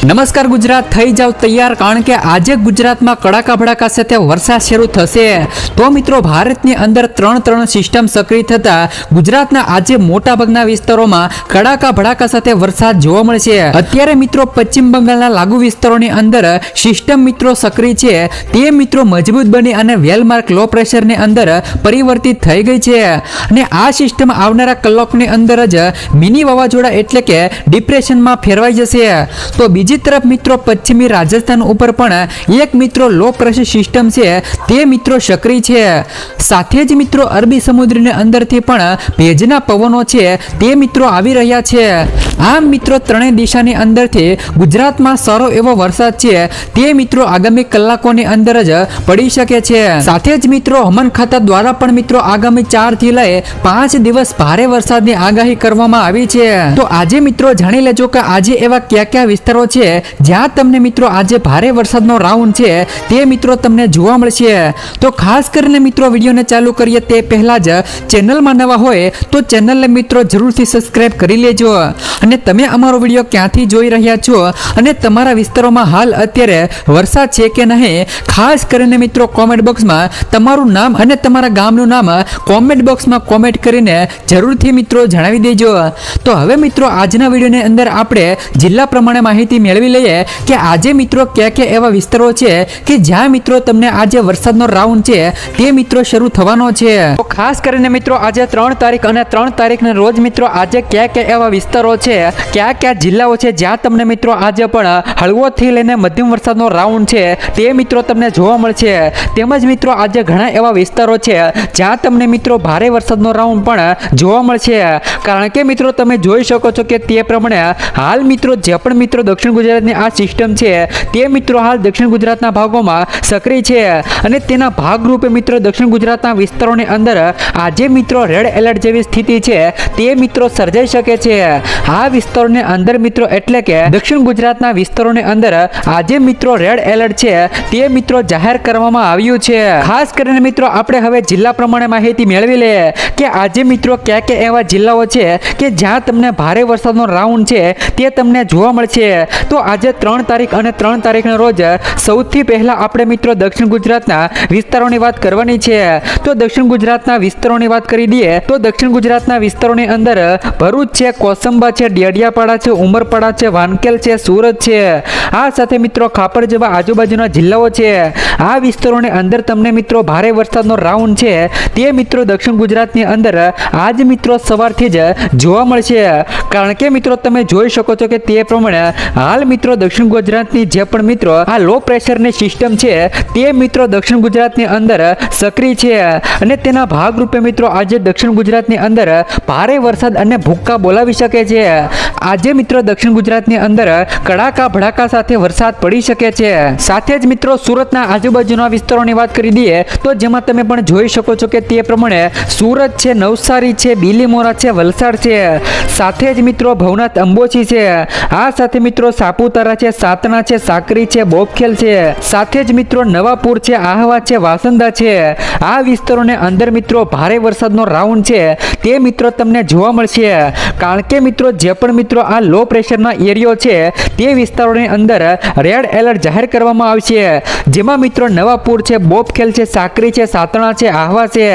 નમસ્કાર ગુજરાત, થઈ જાવ તૈયાર, કારણ કે આજે ગુજરાતમાં કડાકા ભડાકા સાથે વરસાદ શરૂ થશે. તો મિત્રો, ભારતની અંદર ત્રણ સિસ્ટમ સક્રિય થતા ગુજરાતના આજે મોટાભાગના વિસ્તારોમાં કડાકા ભડાકા સાથે વરસાદ જોવા મળશે. અત્યારે મિત્રો પશ્ચિમ બંગાળના લાગુ વિસ્તારોની અંદર સિસ્ટમ મિત્રો સક્રિય છે. તે મિત્રો મજબૂત બની અને વેલમાર્ક લો પ્રેશરની અંદર પરિવર્તિત થઈ ગઈ છે અને આ સિસ્ટમ આવનારા કલાકની અંદર જ મિની વાવાઝોડા એટલે કે ડિપ્રેશનમાં ફેરવાઈ જશે. તો બીજી તરફ મિત્રો પશ્ચિમી રાજસ્થાન ઉપર પણ એક મિત્રો લો પ્રેશર સિસ્ટમ છે તે મિત્રો સક્રિય છે. સાથે જ મિત્રો અરબી સમુદ્રની અંદરથી પણ ભેજના પવનો છે તે મિત્રો આવી રહ્યા છે. આમ મિત્રો ત્રણેય દિશાની અંદરથી ગુજરાતમાં સારો એવો વરસાદ છે તે મિત્રો આગામી કલાકોની અંદર જ પડી શકે છે. સાથે જ મિત્રો હવામાન ખાતા દ્વારા પણ મિત્રો આગામી 4 થી લઈ 5 દિવસ ભારે વરસાદની આગાહી કરવામાં આવી છે. તો આજે મિત્રો જાણી લેજો કે આજે એવા કયા વિસ્તારો છે જ્યાં તમને મિત્રો આજે ભારે વરસાદનો રાઉન્ડ છે તે મિત્રો તમને જોવા મળશે. તો ખાસ કરીને મિત્રો વિડીયોને ચાલુ કરીએ તે પહેલા જ ચેનલમાં નવા હોય તો ચેનલને મિત્રો જરૂરથી સબસ્ક્રાઇબ કરી લેજો. અને તમે અમારો વિડીયો ક્યાંથી જોઈ રહ્યા છો અને તમારા વિસ્તારોમાં હાલ અત્યારે વરસાદ છે કે નહીં, ખાસ કરીને મિત્રો કોમેન્ટ બોક્સમાં તમારું નામ અને તમારા ગામનું નામ કોમેન્ટ બોક્સમાં કોમેન્ટ કરીને જરૂરથી મિત્રો જણાવી દેજો. તો હવે મિત્રો આજના વિડીયોની અંદર આપણે જિલ્લા પ્રમાણે માહિતી મેળવી લઈએ કે આજે મિત્રો કયા એવા વિસ્તારો છે કે જ્યાં મિત્રો તમને આજે વરસાદનો રાઉન્ડ છે તે મિત્રો શરૂ થવાનો છે. તો ખાસ કરીને મિત્રો આજે 3 તારીખ અને 3 તારીખના રોજ મિત્રો આજે કયા એવા વિસ્તારો છે, કયા જિલ્લાઓ છે જ્યાં તમને મિત્રો આજે પણ હળવોથી લઈને મધ્યમ વરસાદનો રાઉન્ડ છે તે મિત્રો તમને જોવા મળશે. તેમજ મિત્રો આજે ઘણા એવા વિસ્તારો છે જ્યાં તમને મિત્રો ભારે વરસાદનો રાઉન્ડ પણ જોવા મળશે. કારણ કે મિત્રો તમે જોઈ શકો છો કે તે પ્રમાણે હાલ મિત્રો જે પણ મિત્રો દક્ષિણ ગુજરાતની આ સિસ્ટમ છે તે મિત્રો હાલ દક્ષિણ ગુજરાતના ભાગોમાં સક્રિય છે અને તેના ભાગરૂપે મિત્રો દક્ષિણ ગુજરાતના વિસ્તારોની અંદર આજે મિત્રો રેડ એલર્ટ જેવી સ્થિતિ છે તે મિત્રો સર્જાઈ શકે છે. આ વિસ્તારોની અંદર મિત્રો એટલે કે દક્ષિણ ગુજરાતના વિસ્તારોની અંદર આજે મિત્રો રેડ એલર્ટ છે તે મિત્રો જાહેર કરવામાં આવ્યું છે. ખાસ કરીને મિત્રો આપણે હવે જિલ્લા પ્રમાણે માહિતી મેળવી લઈએ કે આજે મિત્રો કયા એવા જિલ્લાઓ છે કે જ્યાં તમને ભારે વરસાદનો રાઉન્ડ છે તે તમને જોવા મળશે. તો આજે 3 તારીખ અને 3 તારીખના રોજ સૌથી પહેલા આપણે મિત્રો દક્ષિણ ગુજરાતના વિસ્તારોની વાત કરવાની છે. તો દક્ષિણ ગુજરાતના વિસ્તારોની વાત કરી દઈએ તો દક્ષિણ ગુજરાતના વિસ્તારોની અંદર ભરૂચ છે, કોસંબા છે, ડેડિયાપાડા છે, ઉમરપાડા છે, વાનકેલ છે, સુરત છે, આ સાથે મિત્રો ખાપર જેવા આજુબાજુના જિલ્લાઓ છે. આ વિસ્તારોની અંદર તમને મિત્રો ભારે વરસાદનો રાઉન્ડ છે તે મિત્રો દક્ષિણ ગુજરાતની અંદર આજ મિત્રો સવારથી જ જોવા મળશે. કારણ કે મિત્રો તમે જોઈ શકો છો કે તે પ્રમાણે હાલ મિત્રો દક્ષિણ ગુજરાતની જે પણ મિત્રો આ લો પ્રેશરની સિસ્ટમ છે તે મિત્રો દક્ષિણ ગુજરાતની અંદર સક્રિય છે અને તેના ભાગરૂપે મિત્રો આજે દક્ષિણ ગુજરાતની અંદર ભારે વરસાદ અને ભૂક્કા બોલાવી શકે છે. આજે મિત્રો દક્ષિણ ગુજરાતની અંદર કડાકા ભડાકા સાથે વરસાદ પડી શકે છે. સાથે જ મિત્રો સુરતના આજુબાજુના વિસ્તારોની વાત કરી દઈએ તો જેમાં તમે પણ જોઈ શકો છો કે તે પ્રમાણે સુરત છે, નવસારી છે, બીલીમોરા છે, વલસાડ છે, સાથે જ મિત્રો ભવનાથ અંબોજી છે, આ સાથે મિત્રો સાપુતારા છે, સાતના છે, સાકરી છે, બોપખેલ છે, સાથે જ મિત્રો નવાપુર છે, આહવા છે, વાસંદા છે. આ વિસ્તારોને અંદર મિત્રો ભારે વરસાદનો રાઉન્ડ છે તે મિત્રો તમને જોવા મળશે. કારણ કે મિત્રો જે પણ મિત્રો આ લો પ્રેશરના એરિયો છે તે વિસ્તારોની અંદર રેડ એલર્ટ જાહેર કરવામાં આવશે. જેમાં મિત્રો નવાપુર છે, બોપખેલ છે, સાકરી છે, સાતણા છે, આહવા છે,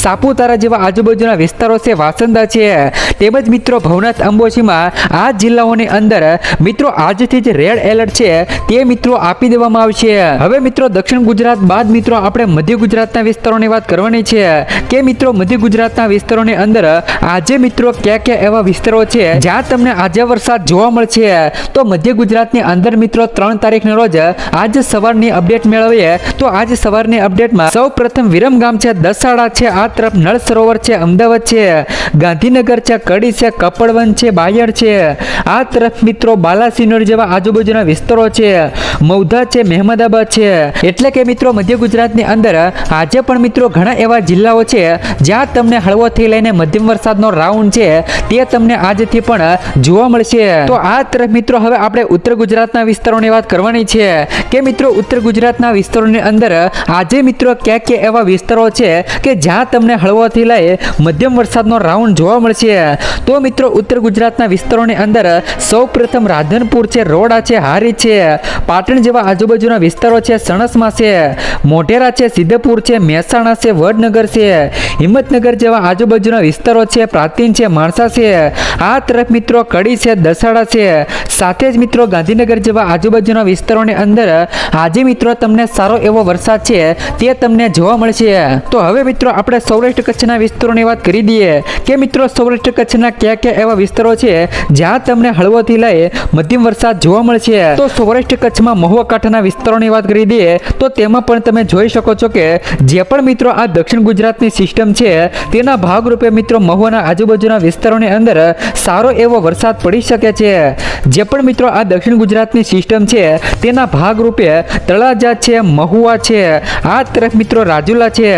સાપુતારા જેવા આજુબાજુના વિસ્તારો છે, વાસંદા છે, તેમજ મિત્રો ભવનાથ અંબોજીમાં આ જિલ્લાઓની અંદર મિત્રો આજથી જ રેડ એલર્ટ છે તે મિત્રો આપી દેવામાં આવશે. હવે મિત્રો દક્ષિણ ગુજરાત બાદ મિત્રો આપણે મધ્ય ગુજરાતના વિસ્તારોની વાત કરવાની છે કે મિત્રો મધ્ય ગુજરાતના વિસ્તારોની અંદર આજે મિત્રો કયા એવા વિસ્તારો છે જ્યાં તમને આજે વરસાદ જોવા મળશે. તો મધ્ય ગુજરાતની અંદર મિત્રો 3 તારીખના રોજ આજ સવારની અપડેટ મેળવીએ તો આજ સવારની અપડેટમાં સૌ પ્રથમ વિરમગામ છે, દસાડા છે, આ તરફ નળ સરોવર છે, અમદાવાદ છે, ગાંધીનગર છે, કડી છે, કપડવન છે, બાયડ છે, આ તરફ મિત્રો બાલાસિનોર જેવા આજુબાજુના વિસ્તારો છે, મૌધા છે, મહેમદાબાદ છે, એટલે કે મિત્રો મધ્ય ગુજરાતની અંદર આજે પણ મિત્રો ઘણા એવા જિલ્લાઓ છે જ્યાં તમને હળવોથી લઈને મધ્યમ વરસાદનો રાઉન્ડ છે તે તમને આજથી પણ જોવા મળશે. તો આ તરફ મિત્રો હવે આપણે ઉત્તર ગુજરાતના વિસ્તારોની વાત કરવાની છે કે મિત્રો ઉત્તર ગુજરાતના વિસ્તારોની અંદર આજે મિત્રો ક્યાં એવા વિસ્તારો છે કે જ્યાં તમને હળવોથી લઈ મધ્યમ વરસાદનો રાઉન્ડ જોવા મળશે. તો મિત્રો ઉત્તર ગુજરાતના વિસ્તારોની અંદર સૌપ્રથમ રાધનપુર છે, રોડા છે, હારી છે, પાટણ જેવા આજુબાજુના વિસ્તારો છે, સણસમાં છે, મોઢેરા છે, સિદ્ધપુર છે, મહેસાણા છે, વડનગર છે, હિંમતનગર જેવા આજુબાજુના વિસ્તારો છે, પ્રાચીન છે, માણસા છે, આ તરફ મિત્રો કડી છે, દસાડા છે, સાથે જ મિત્રો ગાંધીનગર જેવા આજુબાજુના વિસ્તારોની અંદર આજે મિત્રો તમને સારો એવો વરસાદ છે તે તમને જોવા મળશે. તો હવે મિત્રો આપણે સૌરાષ્ટ્ર કચ્છના વિસ્તારોની વાત કરી દઈએ કે મિત્રો સૌરાષ્ટ્ર કચ્છના કયા એવા વિસ્તારો છે જ્યાં તમને હળવોથી લઈ મધ્યમ વરસાદ જોવા મળશે. તો સૌરાષ્ટ્ર કચ્છમાં મહુવા કાંઠાના વિસ્તારોની વાત કરી દઈએ તો તેમાં પણ તમે જોઈ શકો છો કે જે પણ મિત્રો આ દક્ષિણ ગુજરાતની સિસ્ટમ છે તેના ભાગરૂપે મિત્રો મહુવાના આજુબાજુના વિસ્તારોની અંદર સારો એવો વરસાદ પડી શકે છે. જે પણ મિત્રો આ દક્ષિણ ગુજરાતની સિસ્ટમ છે તેના ભાગરૂપે તળાજા છે, મહુવા છે, આ તરફ મિત્રો રાજુલા છે,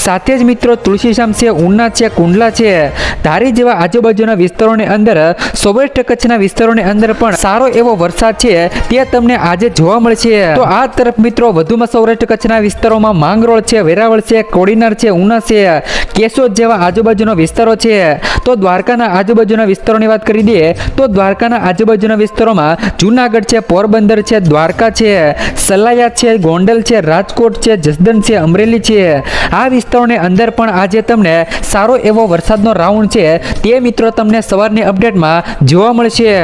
સાથે જ મિત્રો તુલસીશામ છે, ઉના છે, કુંડલા છે, ધારી જેવા આજુબાજુના વિસ્તારોની અંદર સૌરાષ્ટ્ર કચ્છના વિસ્તારોની અંદર પણ સારો એવો વરસાદ છે તે તમને આજે જોવા મળશે. તો આ તરફ મિત્રો વધુમાં સૌરાષ્ટ્ર કચ્છના વિસ્તારોમાં માંગરોળ છે, વેરાવળ છે, કોડીનાર છે, ઉના છે, કેશોદ જેવા આજુબાજુના વિસ્તારો છે. તો દ્વારકાના આજુબાજુના વિસ્તારોની વાત કરી દઈએ તો દ્વારકાના આજુબાજુના વિસ્તારોમાં જૂનાગઢ છે, પોરબંદર છે, દ્વારકા છે, સલાયા છે, ગોંડલ છે, રાજકોટ છે, જસદણ છે, અમરેલી છે, આ વિસ્તારોની અંદર પણ આજે તમને સારો એવો વરસાદનો રાઉન્ડ છે તે મિત્રો તમને સવારની અપડેટમાં જોવા મળશે.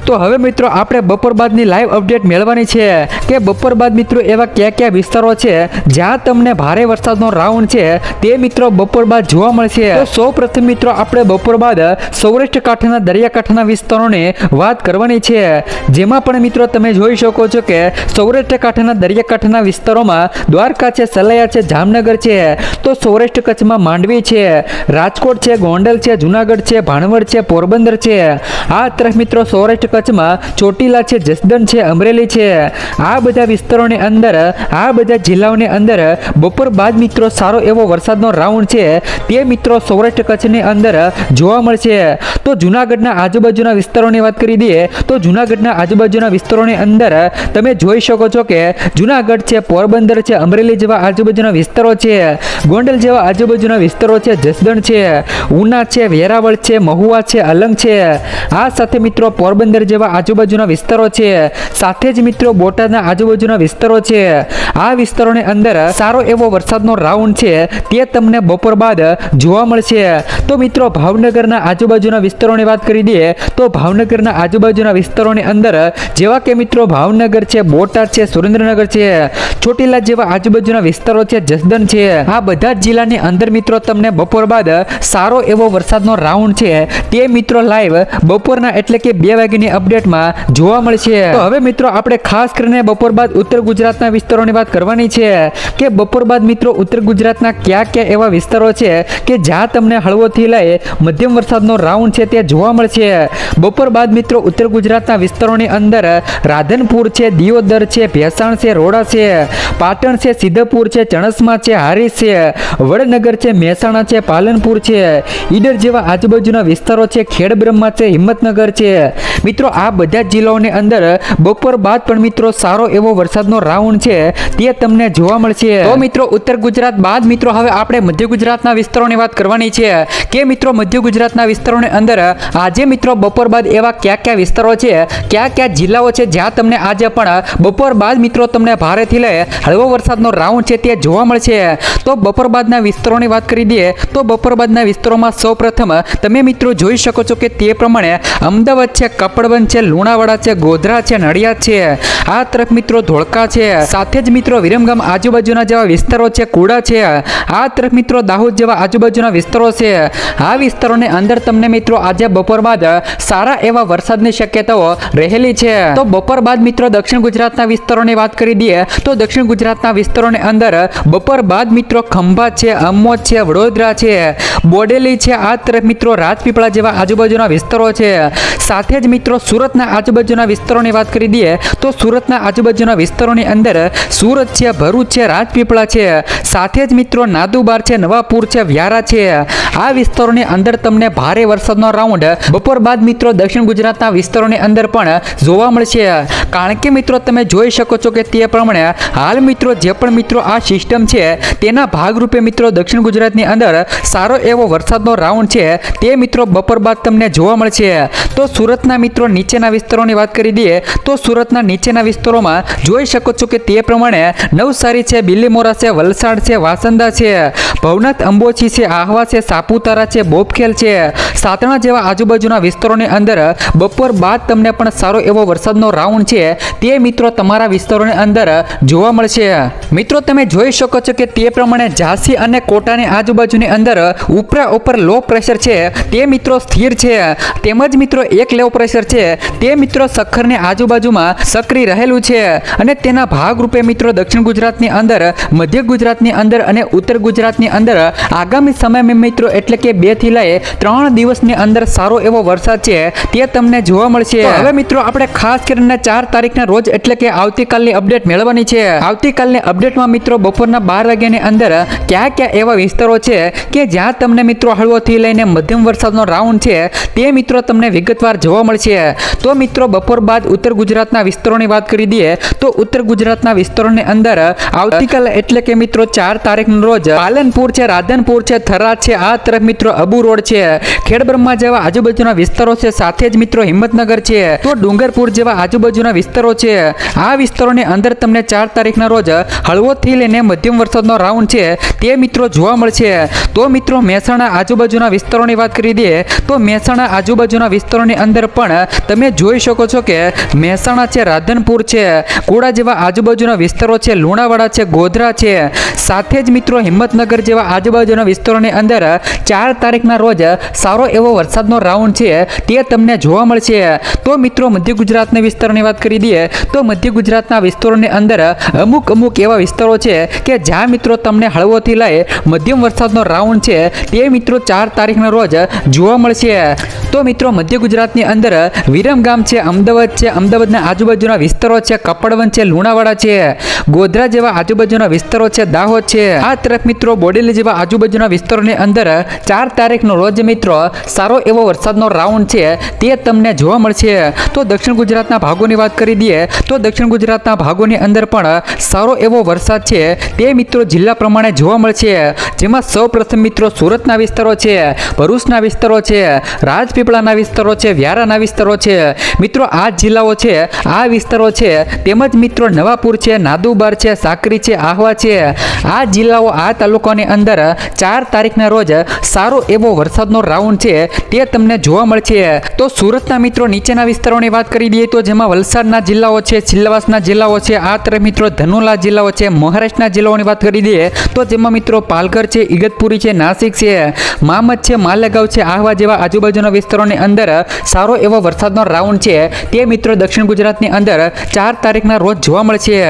તો હવે મિત્રો આપણે બપોર બાદની લાઈવ અપડેટ મેળવવાની છે કે બપોર બાદ મિત્રો એવા કયા વિસ્તારો છે જ્યાં તમને ભારે વરસાદનો રાઉન્ડ છે તે મિત્રો બપોર બાદ જોવા મળશે. તો સૌ પ્રથમ મિત્રો આપણે બપોર બાદ સૌરાષ્ટ્ર કાંઠાના દરિયાકાંઠાના વિસ્તારોની વાત કરવાની છે, જેમાં પણ મિત્રો તમે જોઈ શકો છો કે સૌરાષ્ટ્ર કાંઠાના દરિયાકાંઠાના વિસ્તારોમાં દ્વારકા છે, સલાયા છે, જામનગર છે, તો સૌરાષ્ટ્ર કચ્છમાં માંડવી છે, રાજકોટ છે, ગોંડલ છે, જૂનાગઢ છે, ભાણવડ છે, પોરબંદર છે, આ તરફ મિત્રો સૌરાષ્ટ્ર કચ્છમાં ચોટીલા છે, જસદણ છે, અમરેલી છે, આ બધા વિસ્તારોની અંદર આ બધા જિલ્લાઓની અંદર બપોર બાદ મિત્રો સારો એવો વરસાદનો રાઉન્ડ છે તે મિત્રો સૌરાષ્ટ્ર કચ્છની અંદર જોવા મળશે. તો જૂનાગઢના આજુબાજુના વિસ્તારોની વાત કરી દઈએ તો જૂનાગઢના આજુબાજુના વિસ્તારોની અંદર તમે જોઈ શકો છો કે જૂનાગઢ છે, પોરબંદર છે, અમરેલી જેવા આજુબાજુના વિસ્તારો છે, ગોંડલ જેવા આજુબાજુના વિસ્તારો છે, જસદણ છે, ઉના છે, વેરાવળ છે, મહુવા છે, અલંગ છે, આ સાથે મિત્રો પોરબંદર જેવા આજુબાજુના વિસ્તારો છે, સાથે જ મિત્રો બોટાદના આજુબાજુના વિસ્તારો છે, આ વિસ્તારોની અંદર સારો એવો વરસાદનો રાઉન્ડ છે તે તમને બપોર બાદ જોવા મળશે. તો મિત્રો ભાવનગરના આજુબાજુના વિસ્તારોની વાત કરી દઈએ તો ભાવનગરના આજુબાજુના વિસ્તારોની અંદર જેવા કે મિત્રો ભાવનગર છે, બોટાદ છે, સુરેન્દ્રનગર છે, ચોટીલા જેવા આજુબાજુના વિસ્તારો છે, જસદણ છે, આ બધા જ જિલ્લાની અંદર મિત્રો તમને બપોર બાદ સારો એવો વરસાદનો રાઉન્ડ છે તે મિત્રો લાઈવ બપોરના એટલે કે 2 વાગ્યાની અપડેટમાં જોવા મળશે. તો હવે મિત્રો આપણે ખાસ કરીને બપોર બાદ ઉત્તર ગુજરાતના વિસ્તારોની વાત કરવાની છે કે બપોર બાદ મિત્રો ઉત્તર ગુજરાતના કયા એવા વિસ્તારો છે કે જ્યાં તમને હળવોથી લઈ મધ્યમ વરસાદનો રાઉન્ડ છે તે જોવા મળશે. બપોર બાદ મિત્રો ઉત્તર ગુજરાતના વિસ્તારોની અંદર રાધનપુર છે, દિયોદર છે, ભેસાણ છે, રોડા છે, પાટણ છે, સિદ્ધપુર છે, ચણસમા છે, હારીજ છે, વડનગર છે, મહેસાણા છે, પાલનપુર છે, ઈડર જેવા આજુબાજુના વિસ્તારો છે, ખેડબ્રહ્મા છે, હિંમતનગર છે. મિત્રો આ બધા જિલ્લાઓની અંદર બપોર બાદ પણ મિત્રો સારો એવો વરસાદનો રાઉન્ડ છે તે તમને જોવા મળશે. તો મિત્રો ઉત્તર ગુજરાત બાદ મિત્રો હવે આપણે મધ્ય ગુજરાતના વિસ્તારોની વાત કરવાની છે કે મિત્રો મધ્ય ગુજરાતના વિસ્તારોની અંદર આજે મિત્રો બપોર બાદ એવા કયા વિસ્તારો છે, કયા જિલ્લાઓ છે જ્યાં તમને આજે પણ બપોર બાદ મિત્રો તમને ભારેથી લઈ હળવો વરસાદનો રાઉન્ડ છે તે જોવા મળશે. તો બપોર બાદના વિસ્તારોની વાત કરી દઈએ તો બપોર બાદના વિસ્તારોમાં સૌપ્રથમ તમે મિત્રો જોઈ શકો છો કે તે પ્રમાણે અમદાવાદ છે, કપડવંજ છે, લુણાવાડા છે, ગોધરા છે, નડિયાદ છે, આ તરફ મિત્રો ધોળકા છે, સાથે જ મિત્રો વિરમગામ આજુબાજુના જેવા વિસ્તારો છે, કુડા છે, આ તરફ મિત્રો દાહોદ જેવા આજુબાજુના વિસ્તારો છે. આ વિસ્તારોની અંદર તમને મિત્રો આજે બપોર બાદ સારા એવા વરસાદની શક્યતાઓ રહેલી છે. તો બપોર બાદ મિત્રો દક્ષિણ ગુજરાતના વિસ્તારોની વાત કરી દઈએ તો દક્ષિણ ગુજરાતના વિસ્તારોની અંદર બપોર બાદ મિત્રો ખંભાત છે, અમોદ છે, વડોદરા છે, બોડેલી છે, આ તરફ મિત્રો રાજપીપળા જેવા આજુબાજુના વિસ્તારો છે, સાથે જ મિત્રો મિત્રો સુરતના આજુબાજુના વિસ્તારોની વાત કરી દઈએ તો સુરતના આજુબાજુના વિસ્તારોની અંદર સુરત છે, ભરૂચ છે, રાજપીપળા છે, સાથે જ મિત્રો નાદુબાર છે, નવાપુર છે, વ્યારા છે, આ વિસ્તારોની અંદર તમને ભારે વરસાદનો રાઉન્ડ બપોર બાદ મિત્રો દક્ષિણ ગુજરાતના વિસ્તારોની અંદર પણ જોવા મળશે. કારણ કે મિત્રો તમે જોઈ શકો છો કે તે પ્રમાણે હાલ મિત્રો જે પણ મિત્રો આ સિસ્ટમ છે તેના ભાગરૂપે મિત્રો દક્ષિણ ગુજરાતની અંદર સારો એવો વરસાદનો રાઉન્ડ છે તે મિત્રો બપોર બાદ તમને જોવા મળશે. તો સુરતના મિત્રો નીચેના વિસ્તારોની વાત કરી દઈએ તો સુરતના નીચેના વિસ્તારોમાં જોઈ શકો છો કે તે પ્રમાણે નવસારી છે, બિલીમોરા છે, વલસાડ છે, વાસંદા છે, ભવનાથ, અંબોજી છે, આહવા છે, સાપુતારા છે, બોપખેલ છે, સાતણા જેવા આજુબાજુના વિસ્તારોની અંદર બપોર બાદ તમને પણ સારો એવો વરસાદનો રાઉન્ડ છે તે મિત્રો તમારા વિસ્તારોની અંદર જોવા મળશે. મિત્રો તમે જોઈ શકો છો કે તે પ્રમાણે ઝાંસી અને કોટાની આજુબાજુની અંદર ઉપર લો પ્રેશર છે તે મિત્રો સ્થિર છે, તેમજ મિત્રો એક લો પ્રેશર છે તે મિત્રો સખરની આજુબાજુમાં સક્રિય રહેલું છે અને તેના ભાગરૂપે મિત્રો દક્ષિણ ગુજરાતની અંદર, મધ્ય ગુજરાતની અંદર અને ઉત્તર ગુજરાતની અંદર આગામી સમયમાં મિત્રો એટલે કે 2 થી લઈ 3 દિવસની અંદર સારો એવો વરસાદ છે તે તમને જોવા મળશે. હવે મિત્રો આપણે ખાસ કરીને 4 તારીખના રોજ એટલે કે આવતીકાલની અપડેટ મેળવવાની છે. આવતીકાલની અપડેટમાં મિત્રો બપોરના 12 વાગ્યાની અંદર ક્યાં એવા વિસ્તારો છે કે જ્યાં તમને મિત્રો હળવોથી લઈને મધ્યમ વરસાદનો રાઉન્ડ છે તે મિત્રો તમને વિગતવાર જોવા મળશે. તો મિત્રો બપોર બાદ ઉત્તર ગુજરાતના વિસ્તારોની વાત કરી દઈએ તો ઉત્તર ગુજરાતના વિસ્તારોની અંદર આવતીકાલે એટલે કે મિત્રો 4 તારીખના રોજ પાલનપુર છે, રાધનપુર છે, થરાદ છે, આ તરફ મિત્રો અબુ રોડ છે, ખેડબ્રહ્મા જેવા આજુબાજુના વિસ્તારો છે, સાથે જ મિત્રો હિંમતનગર છે, તો ડુંગરપુર જેવા આજુબાજુના વિસ્તારો છે. આ વિસ્તારોની અંદર તમને 4 તારીખના રોજ હળવોથી લઈને મધ્યમ વરસાદનો રાઉન્ડ છે તે મિત્રો જોવા મળશે. તો મિત્રો મહેસાણા આજુબાજુના વિસ્તારોની વાત કરી દઈએ તો મહેસાણા આજુબાજુના વિસ્તારોની અંદર પણ તમે જોઈ શકો છો કે મહેસાણા છે, રાધનપુર છે, કોડા જેવા આજુબાજુના વિસ્તારો છે, લુણાવાડા છે, ગોધરા છે, સાથે જ મિત્રો હિંમતનગર જેવા આજુબાજુના વિસ્તારોની અંદર 4 તારીખના રોજ સારો એવો વરસાદનો રાઉન્ડ છે તે તમને જોવા મળશે. તો મિત્રો મધ્ય ગુજરાતના વિસ્તારોની વાત કરી દઈએ તો મધ્ય ગુજરાતના વિસ્તારોની અંદર અમુક એવા વિસ્તારો છે કે જ્યાં મિત્રો તમને હળવોથી લઈ મધ્યમ વરસાદનો રાઉન્ડ છે તે મિત્રો 4 તારીખના રોજ જોવા મળશે. તો મિત્રો મધ્ય ગુજરાતની અંદર વિરમગામ છે, અમદાવાદ છે, અમદાવાદના આજુબાજુના વિસ્તારો છે, કપડવન છે, લુણાવાડા છે, ગોધરા જેવા આજુબાજુના વિસ્તારો છે, દાહોદ છે, આ તરફ મિત્રો બોડેલી જેવા આજુબાજુના વિસ્તારોની અંદર 4 તારીખનો રોજ મિત્રો સારો એવો વરસાદનો રાઉન્ડ છે તે તમને જોવા મળશે. તો દક્ષિણ ગુજરાતના ભાગોની વાત કરી દઈએ તો દક્ષિણ ગુજરાતના ભાગોની અંદર પણ સારો એવો વરસાદ છે તે મિત્રો જિલ્લા પ્રમાણે જોવા મળશે. જેમાં સૌપ્રથમ મિત્રો સુરતના વિસ્તારો છે, ભરૂચના વિસ્તારો છે, રાજપીપળાના વિસ્તારો છે, વ્યારાના વિસ્તારો છે, મિત્રો આ જિલ્લાઓ છે, આ વિસ્તારો છે, તેમજ મિત્રો નવાપુર છે, નાદુબાર છે, સાકરી છે, આહવા છે, આ જિલ્લાઓ, આ તાલુકાની અંદર 4 તારીખના રોજ સારો એવો વરસાદનો રાઉન્ડ છે તે તમને જોવા મળશે. તો સુરતના મિત્રો નીચેના વિસ્તારોની વાત કરી દઈએ તો જેમાં વલસાડના જિલ્લાઓ છે, સિલવાસના જિલ્લાઓ છે, આ તરફ મિત્રો ધનોલા જિલ્લાઓ છે, મહારાષ્ટ્રના જિલ્લાઓની વાત કરી દઈએ તો જેમાં મિત્રો પાલઘર છે, ઇગતપુરી છે, નાસિક છે, મામદ છે, માલેગાંવ છે, આહવા જેવા આજુબાજુના વિસ્તારોની અંદર સારો એવો વરસાદનો રાઉન્ડ છે તે મિત્રો દક્ષિણ ગુજરાતની અંદર 4 તારીખના રોજ જોવા મળશે.